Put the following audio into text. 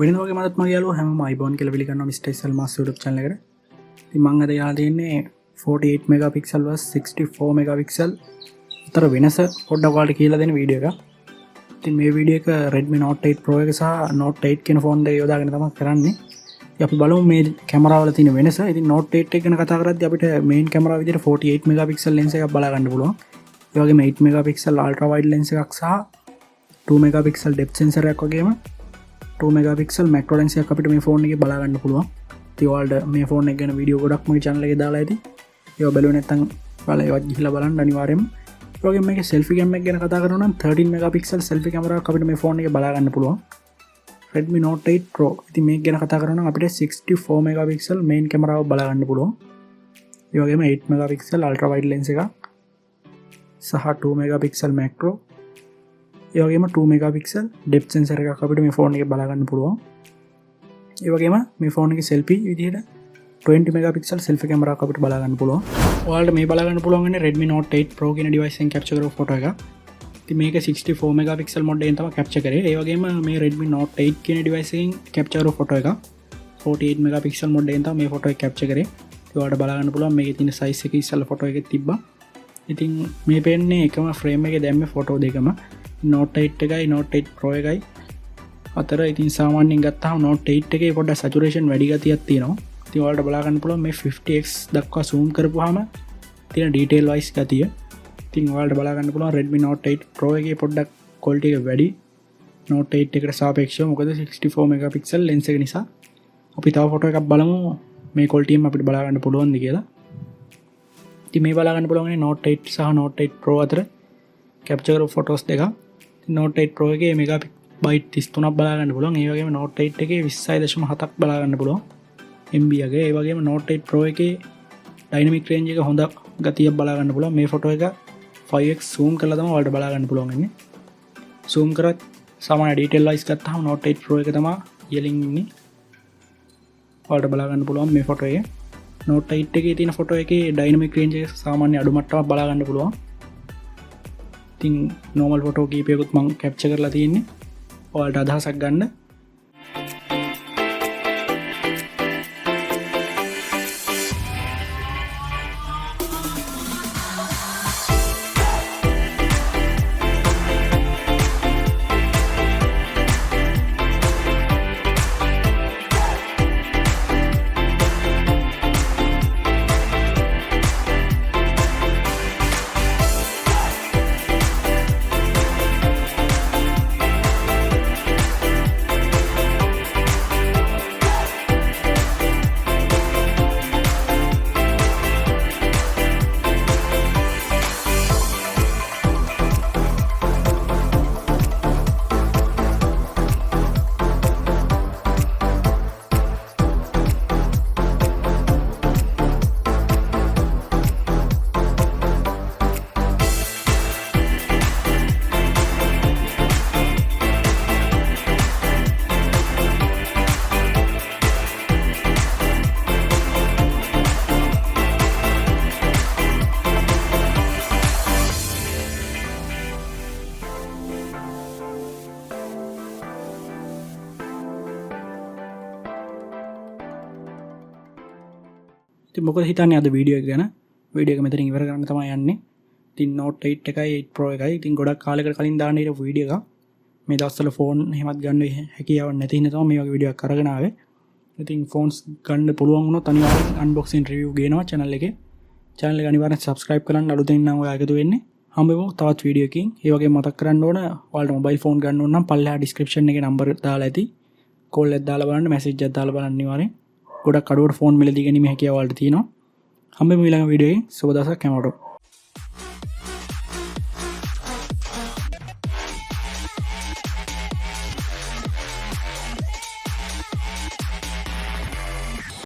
වෙනද වගේ මටත් මගේ යාළුවෝ හැමෝම iPhone කියලා පිළිගන්නවා Mr SLmask YouTube channel එකට. ඉතින් මම අද යාලා තියන්නේ 48 megapixel vs 64 megapixel අතර වෙනස පොඩ්ඩක් ඔයාලට කියලා දෙන වීඩියෝ එකක්. ඉතින් මේ වීඩියෝ එක Redmi Note 8 Pro එක සහ Note 8 කියන ෆෝන් දෙක යොදාගෙන තමයි කරන්නේ. ඉතින් අපි බලමු මේ කැමරා වල තියෙන වෙනස. ඉතින් Note 8 එක ගැන කතා කරද්දී අපිට මේන් කැමරාව විදිහට 48 megapixel lens එකක් බලා ගන්න පුළුවන්. ඒ වගේම 8 megapixel ultra wide lens එකක් සහ 2 megapixel depth sensor එකක් වගේම 2 megapixel macro lens එකක් අපිට මේ ෆෝන් එකේ බලා ගන්න පුළුවන්. ඉතින් ඔයාලට මේ ෆෝන් එක ගැන වීඩියෝ ගොඩක් මගේ channel එකේ දාලා ඇති. ඒවා බැලුවේ නැත්නම් ඔයාලා ඒවත් ගිහිල්ලා බලන්න අනිවාර්යයෙන්ම. ඒ වගේම මේකේ selfie cam එක ගැන කතා කරනවා නම් 13 megapixel selfie කැමරාවක් අපිට මේ ෆෝන් එකේ බලා ගන්න පුළුවන්. Redmi Note 8 Pro. ඉතින් මේක ගැන කතා කරනවා නම් අපිට 64 megapixel main කැමරාව බලා ගන්න පුළුවන්. ඒ වගේම 8 megapixel ultra wide lens එකක් සහ 2 megapixel macro. ඒ වගේම 2 megapixel depth sensor එකක් අපිට මේ ෆෝන් එකේ බලා ගන්න පුළුවන්. ඒ වගේම මේ ෆෝන් එකේ selfie විදිහට 20 megapixel selfie කැමරාවක් අපිට බලා ගන්න පුළුවන්. ඔයාලට මේ බලා ගන්න පුළුවන් වෙන්නේ Redmi Note 8 Pro කියන device එකෙන් capture කරපු ෆොටෝ එකක්. ඉතින් මේක 64 megapixel mode එකෙන් තමයි capture කරේ. ඒ වගේම මේ Redmi Note 8 කියන device එකෙන් capture කරපු ෆොටෝ එකක් 48 megapixel mode එකෙන් තමයි මේ ෆොටෝ එක capture කරේ. ඉතින් ඔයාලට බලා ගන්න පුළුවන් මේකේ තියෙන size එක ඉස්සෙල්ලා ෆොටෝ එකේ තිබ්බා. ඉතින් මේ පේන්නේ එකම frame එකේ දැම්මේ ෆොටෝ දෙකම. Note 8 එකයි Note 8 Pro එකයි අතර. ඉතින් සාමාන්‍යයෙන් ගත්තාම Note 8 එකේ පොඩ්ඩක් saturation වැඩි ගතියක් තියෙනවා. ඉතින් ඔයාලට බලා ගන්න පුළුවන් මේ 50x දක්වා zoom කරපුවාම තියෙන detail wise ගතිය. ඉතින් ඔයාලට බලා ගන්න පුළුවන් Redmi Note 8 Pro එකේ පොඩ්ඩක් quality එක වැඩි Note 8 එකට සාපේක්ෂව. මොකද 64 megapixel lens එක නිසා. අපි තව ෆොටෝ එකක් බලමු මේ quality එකම අපිට බලා ගන්න පුළුවන්ද කියලා. ඉතින් මේ බලා ගන්න පුළුවන් Note 8 සහ Note 8 Pro අතර capture කරපු photos දෙක. Note 8 Pro එකේ megabyte 33ක් බලා ගන්න පුළුවන්. ඒ වගේම Note 8 එකේ 26.7ක් බලා ගන්න පුළුවන් MB එකේ. ඒ වගේම Note 8 Pro එකේ dynamic range එක හොඳ ගතියක් බලා ගන්න පුළුවන්. මේ ෆොටෝ එක 5x zoom කරලා තමයි ඔයාලට බලා ගන්න පුළුවන් වෙන්නේ. zoom කරත් සාමාන්‍ය detail wise ගත්තාම Note 8 Pro එක තමයි ඉහළින් ඉන්නේ. ඔයාලට බලා ගන්න පුළුවන් මේ ෆොටෝ එකේ. Note 8 එකේ තියෙන ෆොටෝ එකේ dynamic range එක සාමාන්‍ය අඩු මට්ටමක් බලා ගන්න පුළුවන්. ඉතින් normal photo කීපයකුත් මම capture කරලා තියෙන්නේ. ඔයාලට අදහසක් ගන්න. ඉතින් මොකද හිතන්නේ අද වීඩියෝ එක ගැන? වීඩියෝ එක මෙතනින් ඉවර කරන්න තමයි යන්නේ. ඉතින් Note 8 එකයි 8 Pro එකයි ඉතින් ගොඩක් කාලයකට කලින් දාන්න හිටපු වීඩියෝ එකක්. මේ දවස්වල ෆෝන් එහෙමත් ගන්න හැකියාවක් නැති හින්දා තමයි මේ වගේ වීඩියෝ එකක් අරගෙන ආවේ. ඉතින් ෆෝන්ස් ගන්න පුළුවන් වුණොත් අනිවාර්යෙන් unboxing review ගේනවා channel එකේ. channel එක අනිවාර්යෙන් subscribe කරන්න අලුතෙන් නම් ඔයා එකතු වෙන්නේ. හම්බෙමු තවත් වීඩියෝ එකකින්. ඒ වගේම මතක් කරන්න ඕන ඔයාලට mobile phone ගන්න ඕන නම් පල්ලෙහා description එකේ number දාලා ඇති. call එකක් දාලා බලන්න, message එකක් දාලා බලන්න අනිවාර්යෙන්. ගොඩක් අඩුවට ෆෝන් මිලදී ගැනීම හැකියාව ඔයාලට තියෙනවා. හම්බෙමු ඊළඟ වීඩියෝ එකේ. සුබ දවසක් හැමෝටම.